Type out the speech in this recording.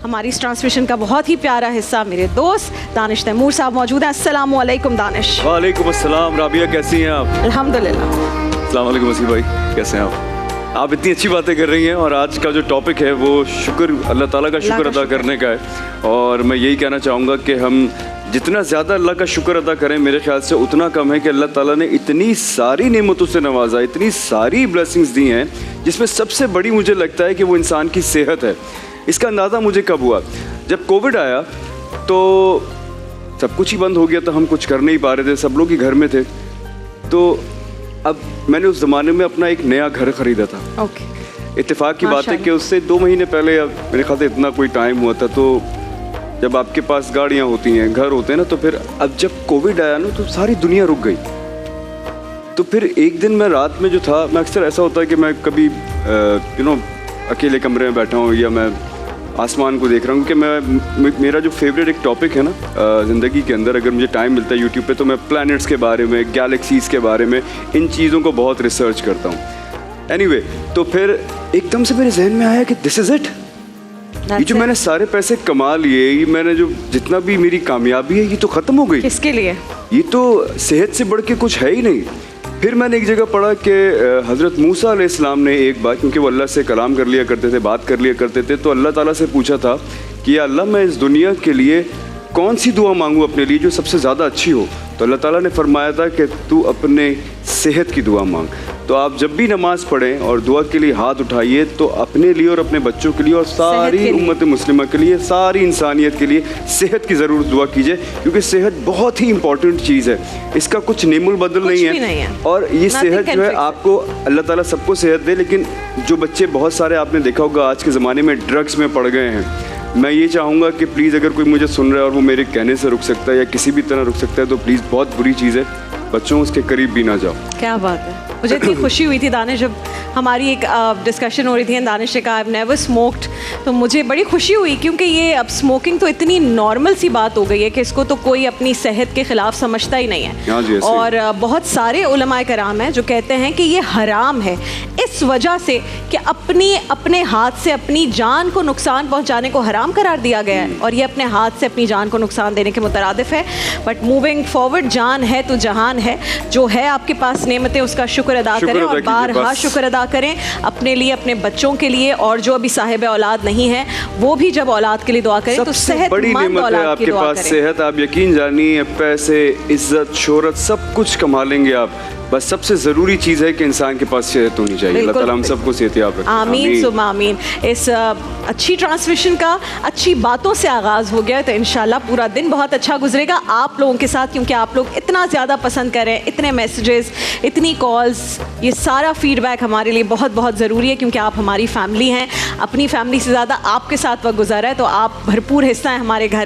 हमारी इस ट्रांसमिशन का बहुत ही प्यारा हिस्सा मेरे दोस्त दानिश तैमूर साहब मौजूद हैं। अस्सलाम वालेकुम दानिश। वालेकुम अस्सलाम। राबिया कैसी हैं आप? अल्हम्दुलिल्लाह। अस्सलाम वालेकुम वसीम भाई, कैसे हैं आप इतनी अच्छी बातें कर रही हैं और आज का जो टॉपिक है वो शुक्र, अल्लाह ताला का शुक्र अदा करने का है। और मैं यही कहना चाहूँगा कि हम जितना ज़्यादा अल्लाह का शुक्र अदा करें मेरे ख्याल से उतना कम है कि अल्लाह ताला ने इतनी सारी नेमतों से नवाजा, इतनी सारी ब्लेसिंग्स दी हैं, जिसमें सबसे बड़ी मुझे लगता है कि वो इंसान की सेहत है। इसका अंदाज़ा मुझे कब हुआ, जब कोविड आया तो सब कुछ ही बंद हो गया था, हम कुछ कर नहीं पा रहे थे, सब लोग ही घर में थे। तो अब मैंने उस ज़माने में अपना एक नया घर ख़रीदा था। इत्तेफाक की बात है कि उससे 2 महीने पहले, अब मेरे ख्याल से इतना कोई टाइम हुआ था। तो जब आपके पास गाड़ियाँ होती हैं, घर होते हैं ना, तो फिर अब जब कोविड आया ना तो सारी दुनिया रुक गई। तो फिर एक दिन मैं रात में जो था, मैं अक्सर ऐसा होता है कि मैं कभी अकेले कमरे में बैठा हूँ या मैं आसमान को देख रहा हूँ, क्योंकि मेरा जो फेवरेट एक टॉपिक है ना ज़िंदगी के अंदर, अगर मुझे टाइम मिलता है यूट्यूब पे तो मैं प्लैनेट्स के बारे में, गैलेक्सीज़ के बारे में, इन चीज़ों को बहुत रिसर्च करता हूँ। एनीवे, तो फिर एकदम से मेरे जहन में आया कि दिस इज़ इट। ये जो मैंने सारे पैसे कमा लिए, ये मैंने जो जितना भी मेरी कामयाबी है, ये तो ख़त्म हो गई। किसके लिए? ये तो सेहत से बढ़ के कुछ है ही नहीं। फिर मैंने एक जगह पढ़ा कि हज़रत मूसा अलैहिस्सलाम ने एक बार, क्योंकि वो अल्लाह से कलाम कर लिया करते थे, बात कर लिया करते थे, तो अल्लाह ताला से पूछा था कि या अल्लाह, मैं इस दुनिया के लिए कौन सी दुआ मांगूँ अपने लिए जो सबसे ज़्यादा अच्छी हो। तो अल्लाह ताला ने फरमाया था कि तू अपने सेहत की दुआ मांग। तो आप जब भी नमाज़ पढ़ें और दुआ के लिए हाथ उठाइए तो अपने लिए और अपने बच्चों के लिए और सारी उम्मत मुस्लिमा के लिए, सारी इंसानियत के लिए सेहत की ज़रूर दुआ कीजिए, क्योंकि सेहत बहुत ही इंपॉर्टेंट चीज़ है। इसका कुछ नेमुल बदल नहीं है। और ये सेहत जो है, आपको अल्लाह ताला सबको सेहत दे, लेकिन जो बच्चे बहुत सारे आपने देखा होगा आज के ज़माने में ड्रग्स में पड़ गए हैं, मैं ये चाहूँगा कि प्लीज़ अगर कोई मुझे सुन रहा है और वो मेरे कहने से रुक सकता है या किसी भी तरह रुक सकता है, तो प्लीज़, बहुत बुरी चीज़ है, बच्चों उसके करीब भी ना जाओ। क्या बात है। मुझे इतनी खुशी हुई थी दानिश, जब हमारी एक डिस्कशन हो रही थी, दानिश ने कहा आई हैव नेवर स्मोक्ड, तो मुझे बड़ी खुशी हुई, क्योंकि ये अब स्मोकिंग तो इतनी नॉर्मल सी बात हो गई है कि इसको तो कोई अपनी सेहत के ख़िलाफ़ समझता ही नहीं है। और बहुत सारे उलमाए कराम हैं जो कहते हैं कि ये हराम है इस वजह से कि अपने हाथ से अपनी जान को नुकसान पहुँचाने को हराम करार दिया गया है, और ये अपने हाथ से अपनी जान को नुकसान देने के मुतरादिफ है। बट मूविंग फॉरवर्ड, जान है तो जहान है, जो है आपके पास नेमतें उसका शुक्र अदा करें और बारहा शुक्र अदा करें अपने लिए, अपने बच्चों के लिए, और जो अभी साहिब औलाद नहीं है वो भी जब औलाद के लिए दुआ करें तो सेहतमंद औलाद की दुआ करें। आपके पास सेहत, आप यकीन जानिए, पैसे, इज्जत, शोहरत सब कुछ कमा लेंगे आप, बस सबसे ज़रूरी चीज़ है कि इंसान के पास सेहत होनी चाहिए। अल्लाह ताला हम सबको सेहतियाब रखे। आमीन सुम्मा आमीन। इस अच्छी ट्रांसमिशन का अच्छी बातों से आगाज़ हो गया, तो इंशाल्लाह पूरा दिन बहुत अच्छा गुजरेगा आप लोगों के साथ, क्योंकि आप लोग इतना ज़्यादा पसंद कर रहे हैं, इतने मैसेजेस, इतनी कॉल्स, ये सारा फीडबैक हमारे लिए बहुत बहुत ज़रूरी है, क्योंकि आप हमारी फैमिली हैं। अपनी फैमिली से ज़्यादा आपके साथ वक्त गुजारा है, तो आप भरपूर हिस्सा हैं हमारे घर